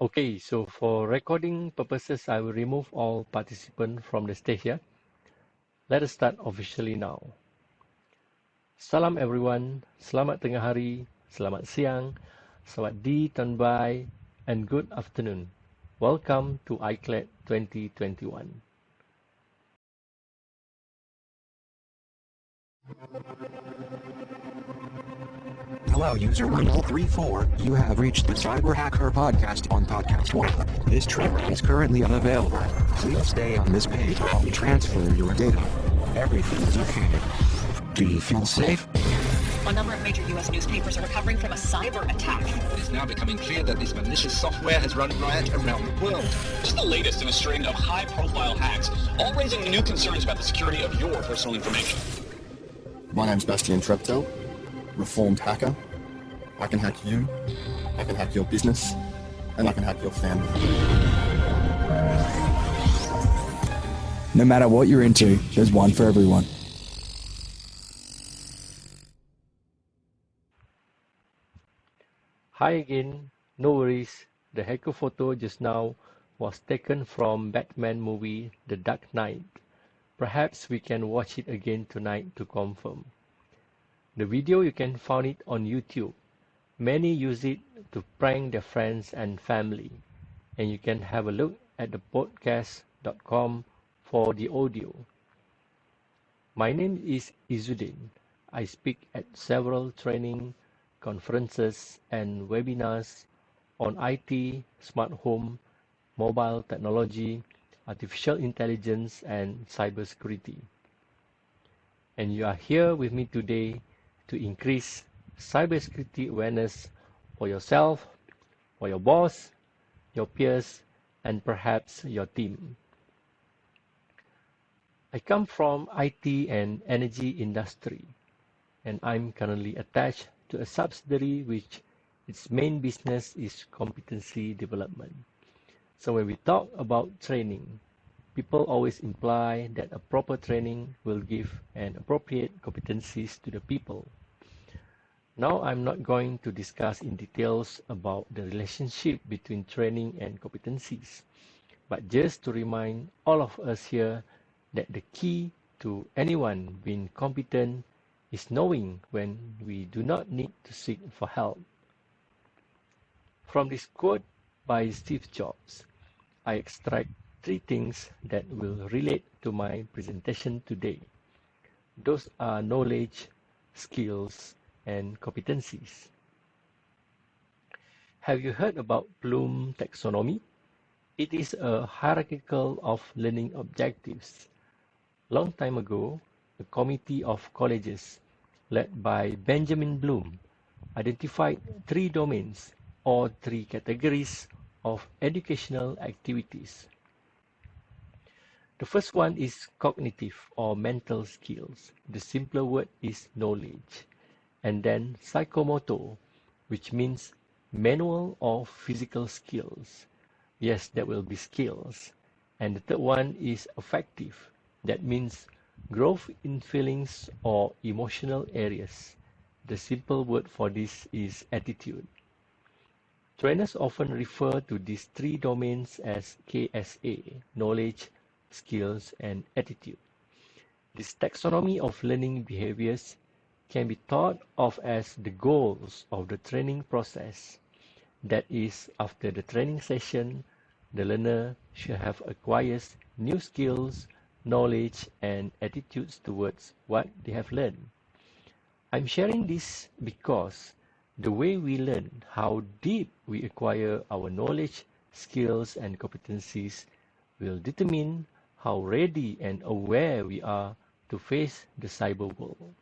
Okay, so for recording purposes, I will remove all participants from the stage here. Let us start officially now. Salam everyone, selamat tengah hari, selamat siang, sawadee tanbai, and good afternoon. Welcome to Iclad 2021. Hello, user 1034. You have reached the Cyber Hacker Podcast on Podcast One. This track is currently unavailable. Please stay on this page while we transfer your data. Everything is okay. Do you feel safe? A number of major U.S. newspapers are recovering from a cyber attack. It is now becoming clear that this malicious software has run riot around the world. Just the latest in a string of high-profile hacks, all raising new concerns about the security of your personal information. My name's Bastian Treptel, reformed hacker. I can hack you, I can hack your business, and I can hack your family. No matter what you're into, there's one for everyone. Hi again, no worries. The hacker photo just now was taken from Batman movie The Dark Knight. Perhaps we can watch it again tonight to confirm. The video you can find it on YouTube. Many use it to prank their friends and family, and you can have a look at the podcast.com for the audio. My name is Izzuddin. I speak at several training, conferences, and webinars on IT, smart home, mobile technology, artificial intelligence, and cybersecurity. And you are here with me today to increase cybersecurity awareness for yourself, for your boss, your peers, and perhaps your team. I come from IT and energy industry, and I'm currently attached to a subsidiary which its main business is competency development. So when we talk about training, people always imply that a proper training will give an appropriate competencies to the people. Now I'm not going to discuss in details about the relationship between training and competencies, but just to remind all of us here that the key to anyone being competent is knowing when we do not need to seek for help. From this quote by Steve Jobs, I extract three things that will relate to my presentation today. Those are knowledge, skills, and competencies. Have you heard about Bloom taxonomy? It is a hierarchical of learning objectives. Long time ago, a committee of colleges led by Benjamin Bloom identified three domains or three categories of educational activities. The first one is cognitive or mental skills. The simpler word is knowledge. And then psychomotor, which means manual or physical skills. Yes, that will be skills. And the third one is affective. That means growth in feelings or emotional areas. The simple word for this is attitude. Trainers often refer to these three domains as KSA, knowledge, skills, and attitude. This taxonomy of learning behaviors can be thought of as the goals of the training process. That is, after the training session, the learner should have acquired new skills, knowledge, and attitudes towards what they have learned. I'm sharing this because the way we learn, how deep we acquire our knowledge, skills, and competencies will determine how ready and aware we are to face the cyber world.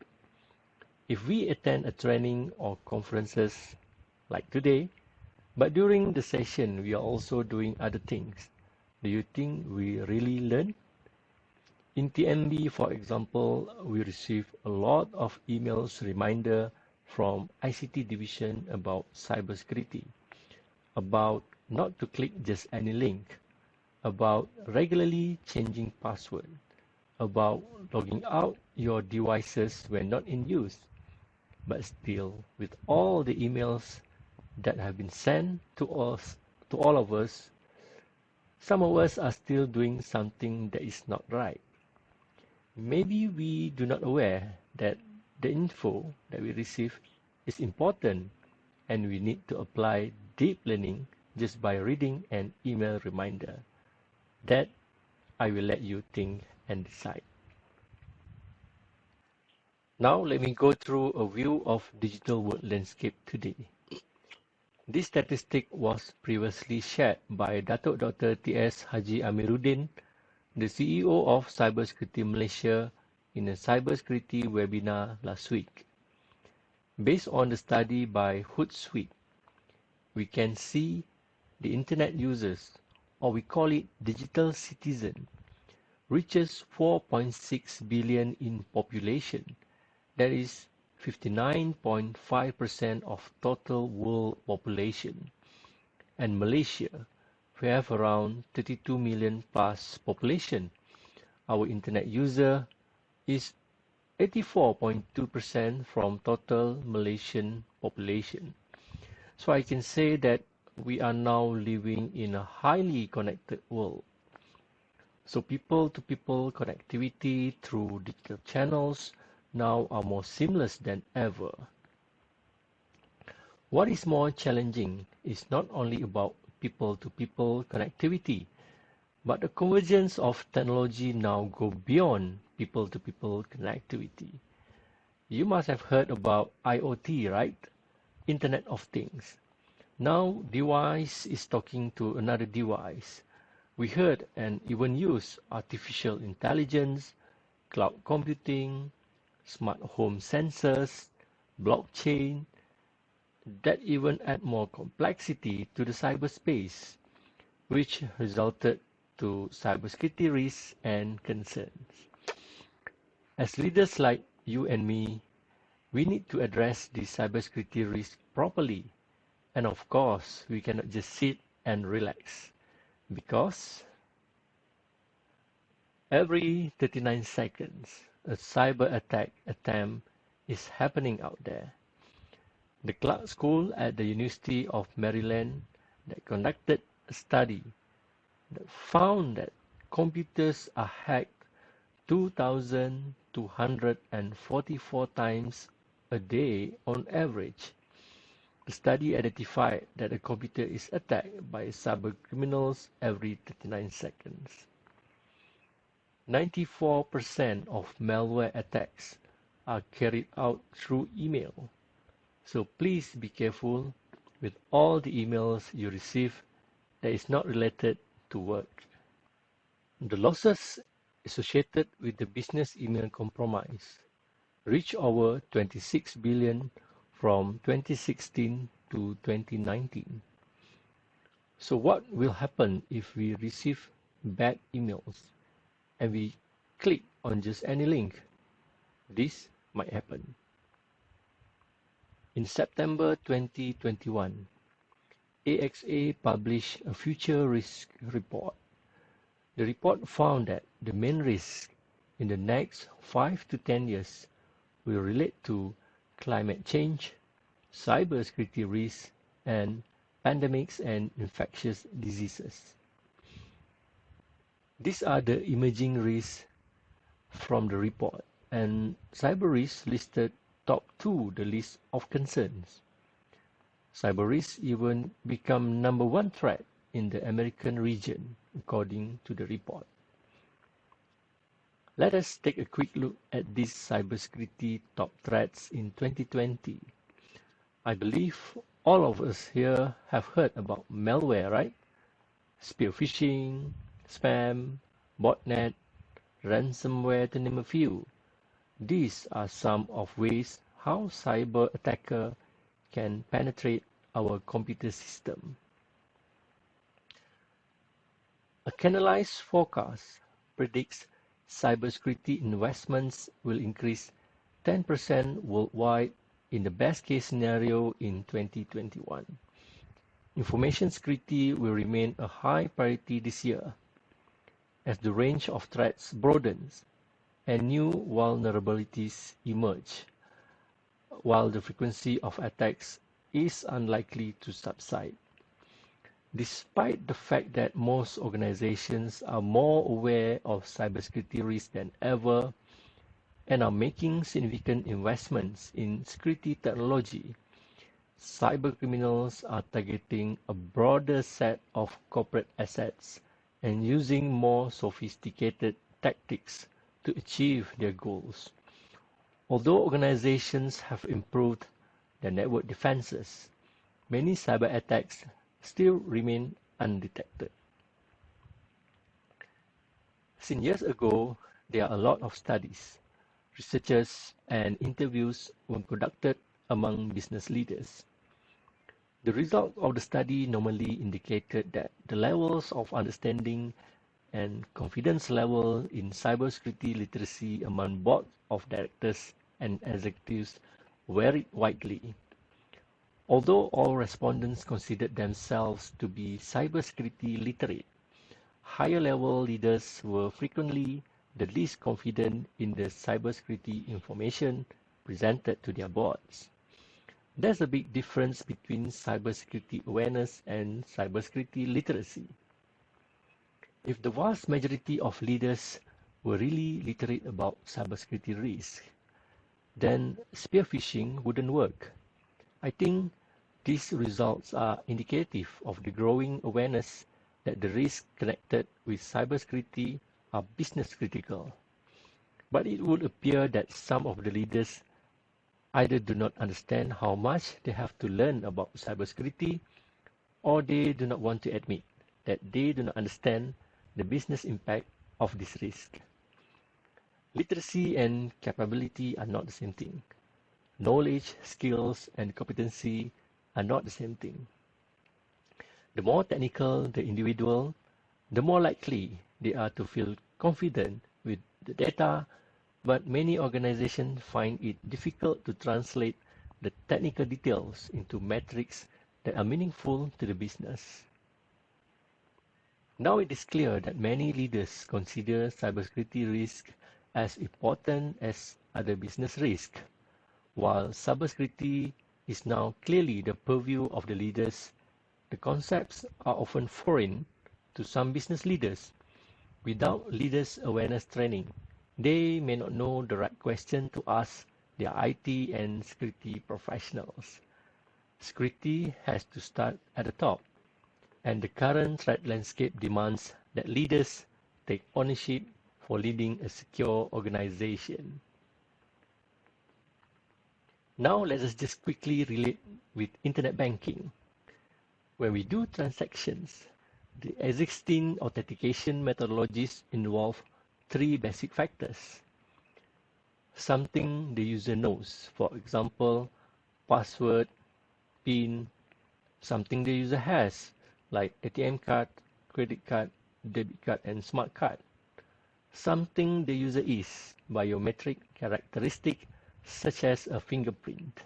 If we attend a training or conferences like today, but during the session we are also doing other things, do you think we really learn? In TMB, for example, we receive a lot of emails reminder from ICT division about cybersecurity, about not to click just any link, about regularly changing password, about logging out your devices when not in use. But still, with all the emails that have been sent to us to all of us, some of us are still doing something that is not right. Maybe we do not aware that the info that we receive is important and we need to apply deep learning just by reading an email reminder. That I will let you think and decide. Now let me go through a view of digital world landscape today. This statistic was previously shared by Datuk Dr. T.S. Haji Amiruddin, the CEO of Cybersecurity Malaysia, in a cybersecurity webinar last week. Based on the study by Hootsuite, we can see the internet users, or we call it digital citizen, reaches 4.6 billion in population. That is 59.5% of total world population. And Malaysia, we have around 32 million plus population. Our internet user is 84.2% from total Malaysian population. So I can say that we are now living in a highly connected world. So people-to-people connectivity through digital channels now are more seamless than ever. What is more challenging is not only about people-to-people connectivity, but the convergence of technology now go beyond people-to-people connectivity. You must have heard about IoT, right? Internet of Things. Now, device is talking to another device. We heard and even use artificial intelligence, cloud computing, smart home sensors, blockchain, that even add more complexity to the cyberspace, which resulted to cybersecurity risks and concerns. As leaders like you and me, we need to address the cybersecurity risk properly. And of course, we cannot just sit and relax, because every 39 seconds, a cyber attack attempt is happening out there. The Clark School at the University of Maryland that conducted a study that found that computers are hacked 2,244 times a day on average. The study identified that a computer is attacked by cyber criminals every 39 seconds. 94% of malware attacks are carried out through email. So please be careful with all the emails you receive that is not related to work. The losses associated with the business email compromise reached over 26 billion from 2016 to 2019. So what will happen if we receive bad emails and we click on just any link? This might happen. In September 2021, AXA published a future risk report. The report found that the main risk in the next 5 to 10 years will relate to climate change, cybersecurity risks, and pandemics and infectious diseases. These are the emerging risks from the report, and cyber risks listed top 2 the list of concerns. Cyber risks even become number 1 threat in the American region, according to the report. Let us take a quick look at these cybersecurity top threats in 2020. I believe all of us here have heard about malware, right? Spear phishing, spam, botnet, ransomware, to name a few. These are some of ways how cyber attacker can penetrate our computer system. A Canalys forecast predicts cybersecurity investments will increase 10% worldwide in the best case scenario in 2021. Information security will remain a high priority this year as the range of threats broadens and new vulnerabilities emerge, while the frequency of attacks is unlikely to subside. Despite the fact that most organizations are more aware of cybersecurity risks than ever and are making significant investments in security technology, cybercriminals are targeting a broader set of corporate assets and using more sophisticated tactics to achieve their goals. Although organizations have improved their network defenses, many cyber attacks still remain undetected. Since years ago, there are a lot of studies, researches, and interviews were conducted among business leaders. The result of the study normally indicated that the levels of understanding and confidence level in cybersecurity literacy among board of directors and executives varied widely. Although all respondents considered themselves to be cybersecurity literate, higher-level leaders were frequently the least confident in the cybersecurity information presented to their boards. There's a big difference between cybersecurity awareness and cybersecurity literacy. If the vast majority of leaders were really literate about cybersecurity risk, then spear phishing wouldn't work. I think these results are indicative of the growing awareness that the risks connected with cybersecurity are business critical. But it would appear that some of the leaders either do not understand how much they have to learn about cybersecurity, or they do not want to admit that they do not understand the business impact of this risk. Literacy and capability are not the same thing. Knowledge, skills, and competency are not the same thing. The more technical the individual, the more likely they are to feel confident with the data, but many organizations find it difficult to translate the technical details into metrics that are meaningful to the business. Now it is clear that many leaders consider cybersecurity risk as important as other business risks. While cybersecurity is now clearly the purview of the leaders, the concepts are often foreign to some business leaders. Without leaders' awareness training, they may not know the right question to ask their IT and security professionals. Security has to start at the top, and the current threat landscape demands that leaders take ownership for leading a secure organization. Now let us just quickly relate with internet banking. When we do transactions, the existing authentication methodologies involve three basic factors. Something the user knows, for example, password, PIN, something the user has, like ATM card, credit card, debit card, and smart card. Something the user is, biometric characteristic, such as a fingerprint.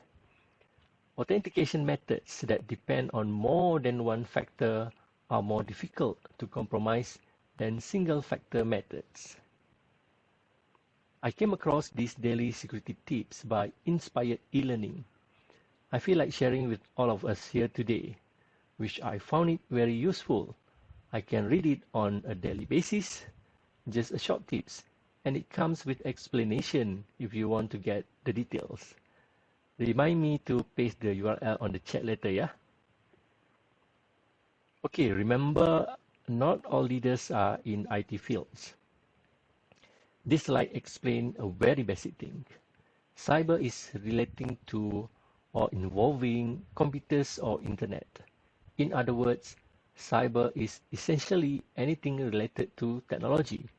Authentication methods that depend on more than one factor are more difficult to compromise than single-factor methods. I came across these daily security tips by Inspired e-learning. I feel like sharing with all of us here today, which I found it very useful. I can read it on a daily basis, just a short tips, and it comes with explanation if you want to get the details. Remind me to paste the URL on the chat later, yeah? Okay, remember, not all leaders are in IT fields. This slide explains a very basic thing. Cyber is relating to or involving computers or internet. In other words, cyber is essentially anything related to technology.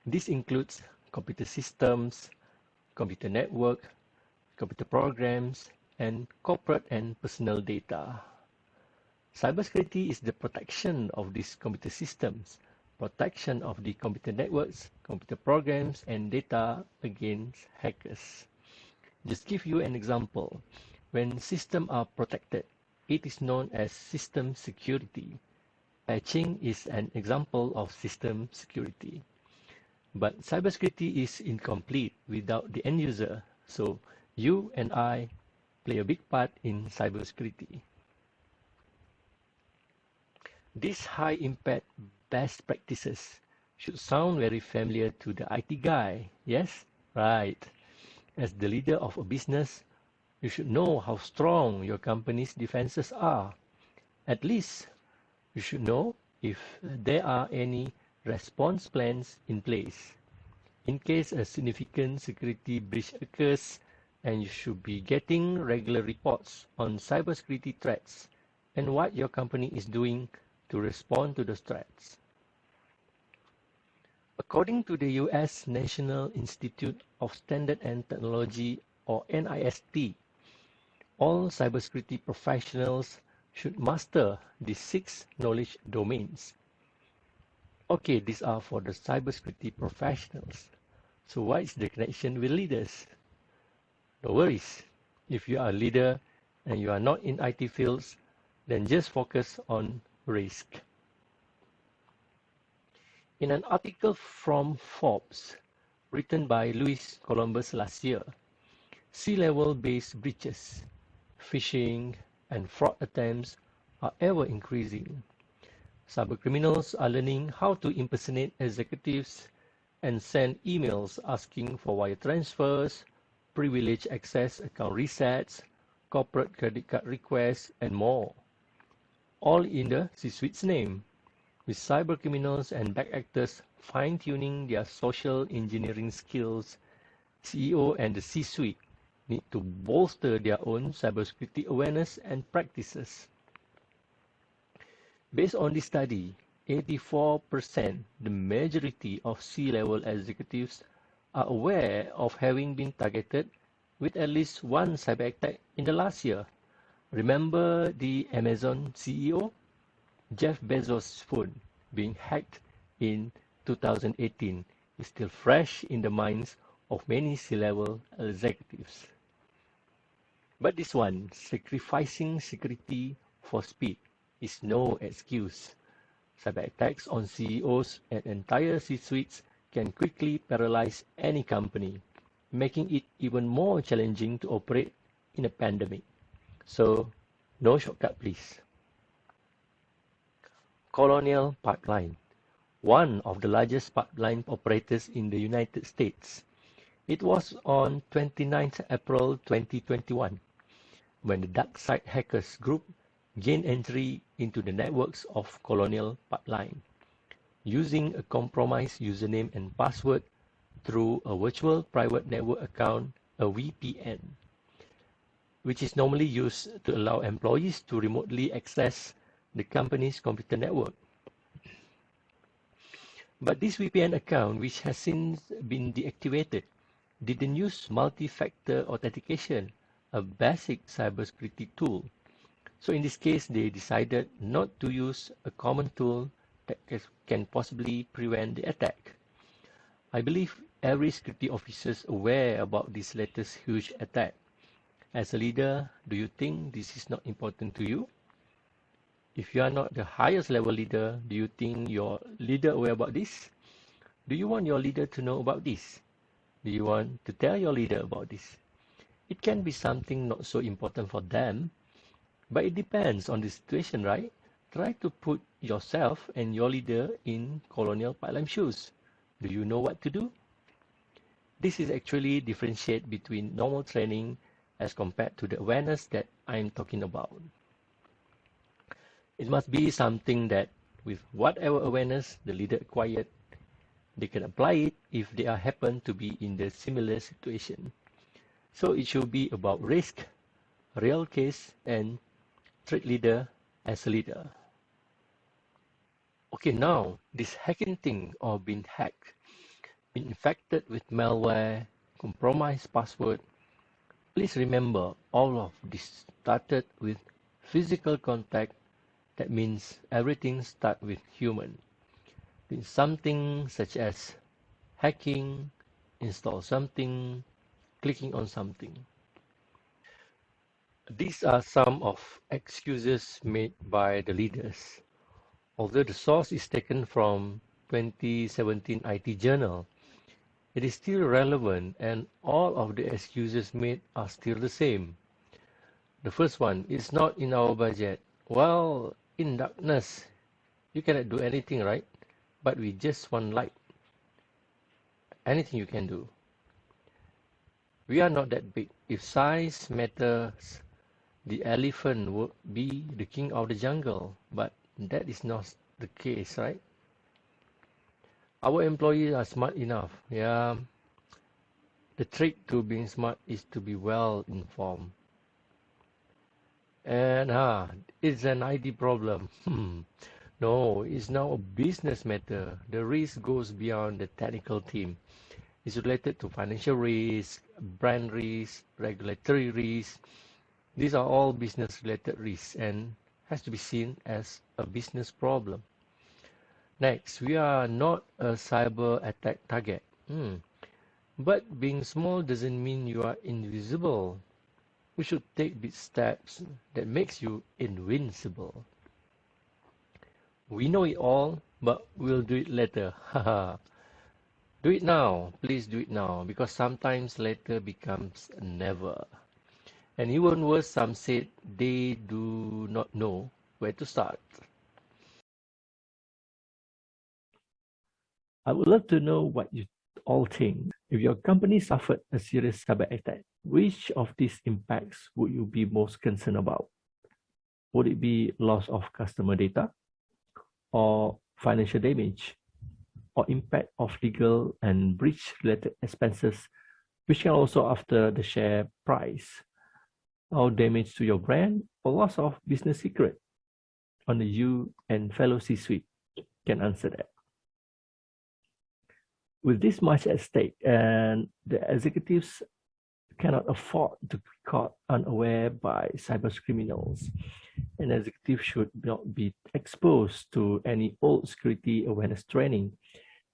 This includes computer systems, computer network, computer programs, and corporate and personal data. Cybersecurity is the protection of these computer systems, protection of the computer networks, computer programs, and data against hackers. Just give you an example. When systems are protected, it is known as system security. Patching is an example of system security. But cybersecurity is incomplete without the end user, so you and I play a big part in cybersecurity. These high-impact best practices should sound very familiar to the IT guy, yes? Right. As the leader of a business, you should know how strong your company's defenses are. At least, you should know if there are any response plans in place. In case a significant security breach occurs, and you should be getting regular reports on cybersecurity threats and what your company is doing to respond to those threats. According to the US National Institute of Standard and Technology, or NIST, all cybersecurity professionals should master these 6 knowledge domains. Okay, these are for the cybersecurity professionals. So what is the connection with leaders? No worries. If you are a leader and you are not in IT fields, then just focus on risk. In an article from Forbes, written by Louis Columbus last year, sea-level based breaches, phishing, and fraud attempts are ever increasing. Cybercriminals are learning how to impersonate executives and send emails asking for wire transfers, privilege access account resets, corporate credit card requests, and more. All in the C-suite's name, with cybercriminals and bad actors fine-tuning their social engineering skills. CEO and the C-suite need to bolster their own cybersecurity awareness and practices. Based on this study, 84%, the majority of C-level executives, are aware of having been targeted with at least one cyber attack in the last year. Remember the Amazon CEO? Jeff Bezos' phone being hacked in 2018 is still fresh in the minds of many C-level executives. But this one, sacrificing security for speed, is no excuse. Cyber attacks on CEOs and entire C-suites can quickly paralyze any company, making it even more challenging to operate in a pandemic. So, no shortcut, please. Colonial Pipeline, one of the largest pipeline operators in the United States. It was on 29th April 2021 when the DarkSide hackers group gained entry into the networks of Colonial Pipeline, using a compromised username and password through a virtual private network account, a VPN, which is normally used to allow employees to remotely access the company's computer network. But this VPN account, which has since been deactivated, didn't use multi-factor authentication, a basic cybersecurity tool. So in this case, they decided not to use a common tool that can possibly prevent the attack. I believe every security officer is aware about this latest huge attack. As a leader, do you think this is not important to you? If you are not the highest level leader, do you think your leader aware about this? Do you want your leader to know about this? Do you want to tell your leader about this? It can be something not so important for them, but it depends on the situation, right? Try to put yourself and your leader in Colonial Pipeline shoes. Do you know what to do? This is actually differentiate between normal training as compared to the awareness that I'm talking about. It must be something that, with whatever awareness the leader acquired, they can apply it if they happen to be in the similar situation. So it should be about risk, real case, and treat leader as a leader. Okay, now this hacking thing or being hacked, being infected with malware, compromised password. Please remember all of this started with physical contact. That means everything starts with human. Doing something such as hacking, install something, clicking on something. These are some of excuses made by the leaders. Although the source is taken from 2017 IT Journal, it is still relevant and all of the excuses made are still the same. The first one is not in our budget. Well, in darkness, You cannot do anything, right? But with just one light, anything you can do. We are not that big. If size matters, the elephant would be the king of the jungle. But that is not the case, right? Our employees are smart enough. Yeah. The trick to being smart is to be well informed. And it's an ID problem. No, it's now a business matter. The risk goes beyond the technical team. It's related to financial risk, brand risk, regulatory risk. These are all business-related risks and has to be seen as a business problem. Next, we are not a cyber attack target. But being small doesn't mean you are invisible. We should take big steps that makes you invincible. We know it all, but we'll do it later. Do it now. Please do it now, because sometimes later becomes never. And even worse, some said they do not know where to start. I would love to know what you all think. If your company suffered a serious cyber attack, which of these impacts would you be most concerned about? Would it be loss of customer data, or financial damage, or impact of legal and breach-related expenses, which can also after the share price, or damage to your brand, or loss of business secret? Only you and fellow C-suite can answer that. With this much at stake, and the executives cannot afford to be caught unaware by cyber criminals, an executive should not be exposed to any old security awareness training,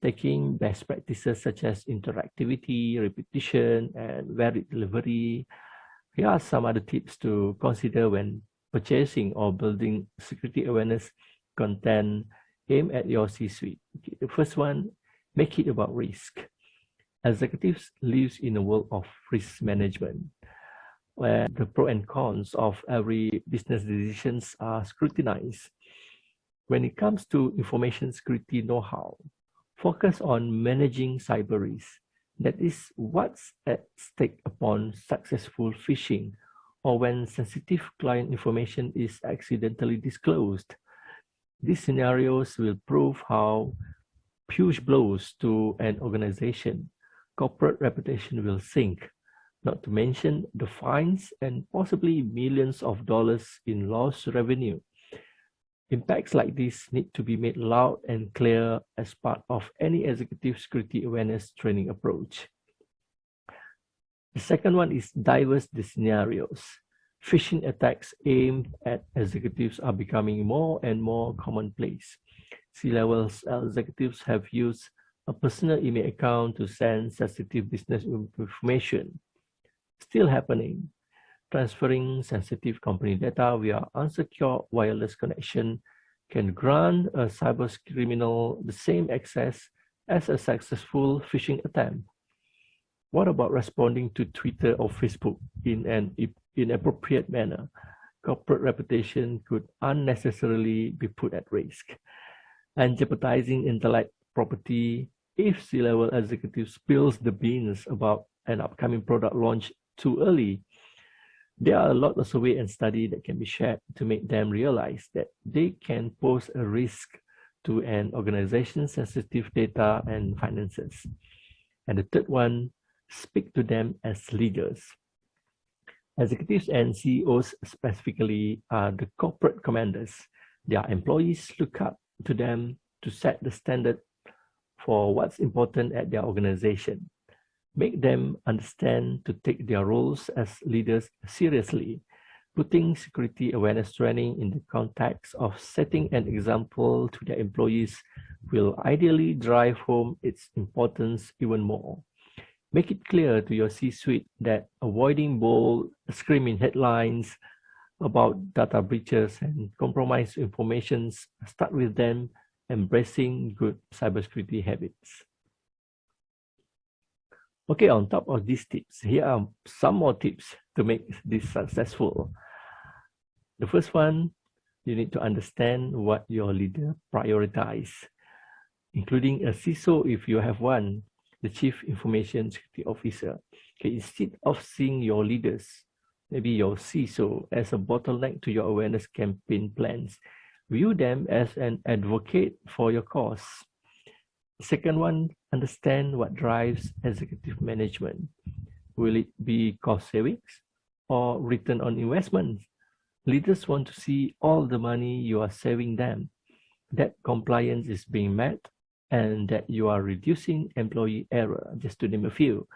taking best practices such as interactivity, repetition, and varied delivery. Here are some other tips to consider when purchasing or building security awareness content aimed at your C-suite. Okay, the first one, make it about risk. Executives live in a world of risk management, where the pros and cons of every business decisions are scrutinized. When it comes to information security know-how, focus on managing cyber risk. That is what's at stake upon successful phishing or when sensitive client information is accidentally disclosed. These scenarios will prove how huge blows to an organization, corporate reputation will sink, not to mention the fines and possibly millions of dollars in lost revenue. Impacts like this need to be made loud and clear as part of any executive security awareness training approach. The second one is diverse the scenarios. Phishing attacks aimed at executives are becoming more and more commonplace. C-level executives have used a personal email account to send sensitive business information. Still happening. Transferring sensitive company data via unsecure wireless connection can grant a cyber criminal the same access as a successful phishing attempt. What about responding to Twitter or Facebook in an inappropriate manner? Corporate reputation could unnecessarily be put at risk. And jeopardizing intellectual property if C-level executive spills the beans about an upcoming product launch too early. There are a lot of survey and study that can be shared to make them realize that they can pose a risk to an organization's sensitive data and finances. And the third one, speak to them as leaders. Executives and CEOs specifically are the corporate commanders. Their employees look up to them to set the standard for what's important at their organization. Make them understand to take their roles as leaders seriously. Putting security awareness training in the context of setting an example to their employees will ideally drive home its importance even more. Make it clear to your C-suite that avoiding bold, screaming headlines about data breaches and compromised information start with them embracing good cybersecurity habits. Okay, on top of these tips, here are some more tips to make this successful. The first one, You need to understand what your leader prioritize, including a CISO if you have one, the Chief Information Security Officer. Okay, instead of seeing your leaders, maybe your CISO, as a bottleneck to your awareness campaign plans, view them as an advocate for your cause. Second one, understand what drives executive management. Will it be cost savings or return on investment? Leaders want to see all the money you are saving them, that compliance is being met, and that you are reducing employee error, just to name a few.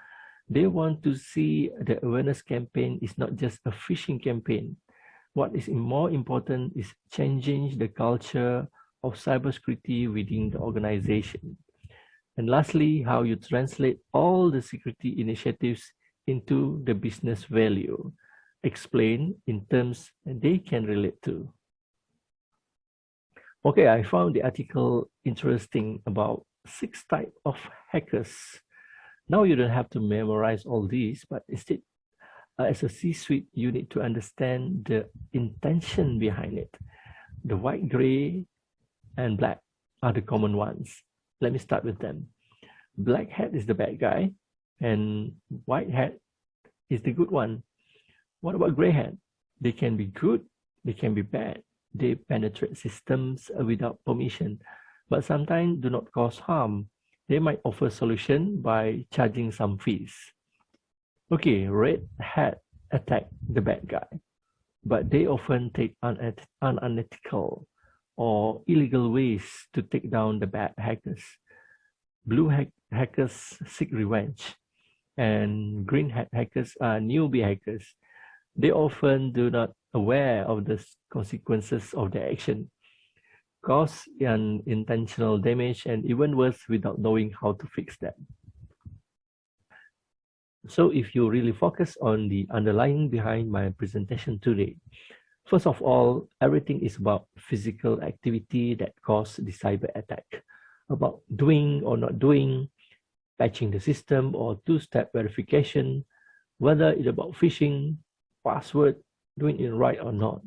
They want to see the awareness campaign is not just a phishing campaign. What is more important is changing the culture of cybersecurity within the organization. And lastly, how you translate all the security initiatives into the business value. Explain in terms they can relate to. Okay, I found the article interesting about 6 types of hackers. Now you don't have to memorize all these, but instead, as a C-suite, you need to understand the intention behind it. The white, gray, and black are the common ones. Let me start with them. Black hat is the bad guy, and white hat is the good one. What about gray hat? They can be good, they can be bad. They penetrate systems without permission, but sometimes do not cause harm. They might offer solution by charging some fees. Okay, red hat attack the bad guy, but they often take unethical or illegal ways to take down the bad hackers. Blue hackers seek revenge, and green hat hackers are newbie hackers. They often do not aware of the consequences of their action, cause unintentional damage, and even worse, without knowing how to fix them. So if you really focus on the underlying behind my presentation today, first of all, everything is about physical activity that caused the cyber attack, about doing or not doing, patching the system or two-step verification, whether it's about phishing, password, doing it right or not.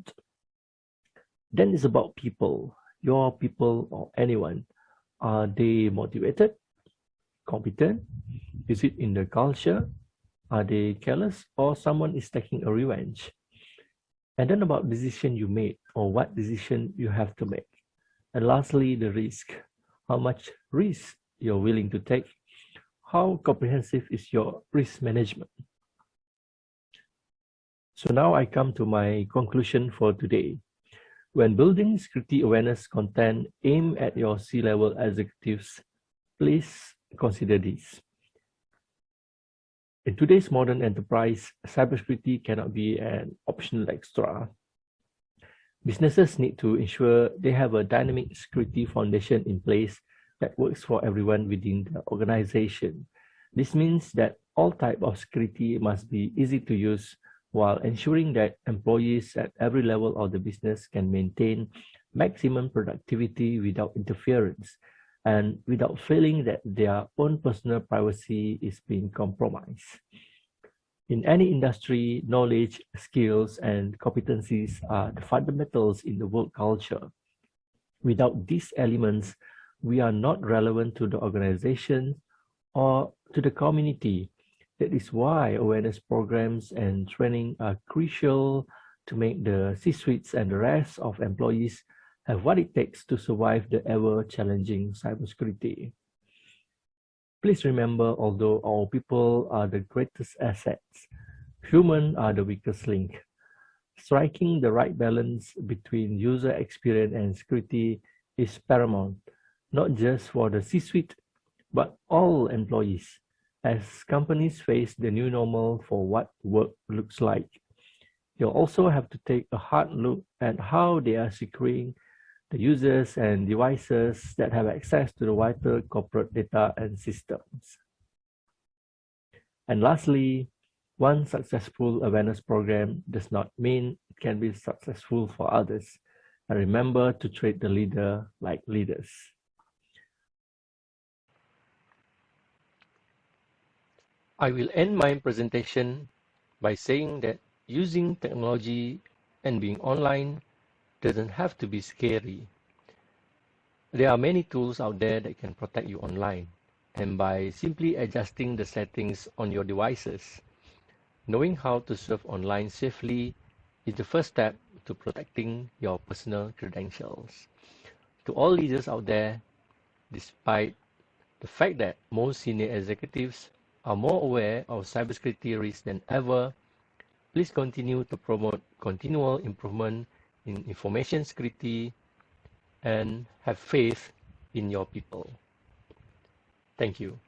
Then it's about people, your people or anyone. Are they motivated, competent? Is it in the culture? Are they careless or someone is taking a revenge? And then about decision you made or what decision you have to make. And lastly, the risk. How much risk you're willing to take? How comprehensive is your risk management? So now I come to my conclusion for today. When building security awareness content aimed at your C-level executives, please consider this. In today's modern enterprise, cybersecurity cannot be an optional extra. Businesses need to ensure they have a dynamic security foundation in place that works for everyone within the organization. This means that all types of security must be easy to use while ensuring that employees at every level of the business can maintain maximum productivity without interference and without feeling that their own personal privacy is being compromised. In any industry, knowledge, skills, and competencies are the fundamentals in the work culture. Without these elements, we are not relevant to the organization or to the community. That is why awareness programs and training are crucial to make the C-suites and the rest of employees have what it takes to survive the ever-challenging cybersecurity. Please remember, although our people are the greatest assets, humans are the weakest link. Striking the right balance between user experience and security is paramount, not just for the C-suite, but all employees, as companies face the new normal for what work looks like. You'll also have to take a hard look at how they are securing the users and devices that have access to the vital corporate data and systems. And lastly, one successful awareness program does not mean it can be successful for others. And remember to treat the leader like leaders. I will end my presentation by saying that using technology and being online doesn't have to be scary. There are many tools out there that can protect you online, and by simply adjusting the settings on your devices, knowing how to surf online safely is the first step to protecting your personal credentials. To all leaders out there, despite the fact that most senior executives are more aware of cybersecurity risks than ever, please continue to promote continual improvement in information security and have faith in your people. Thank you.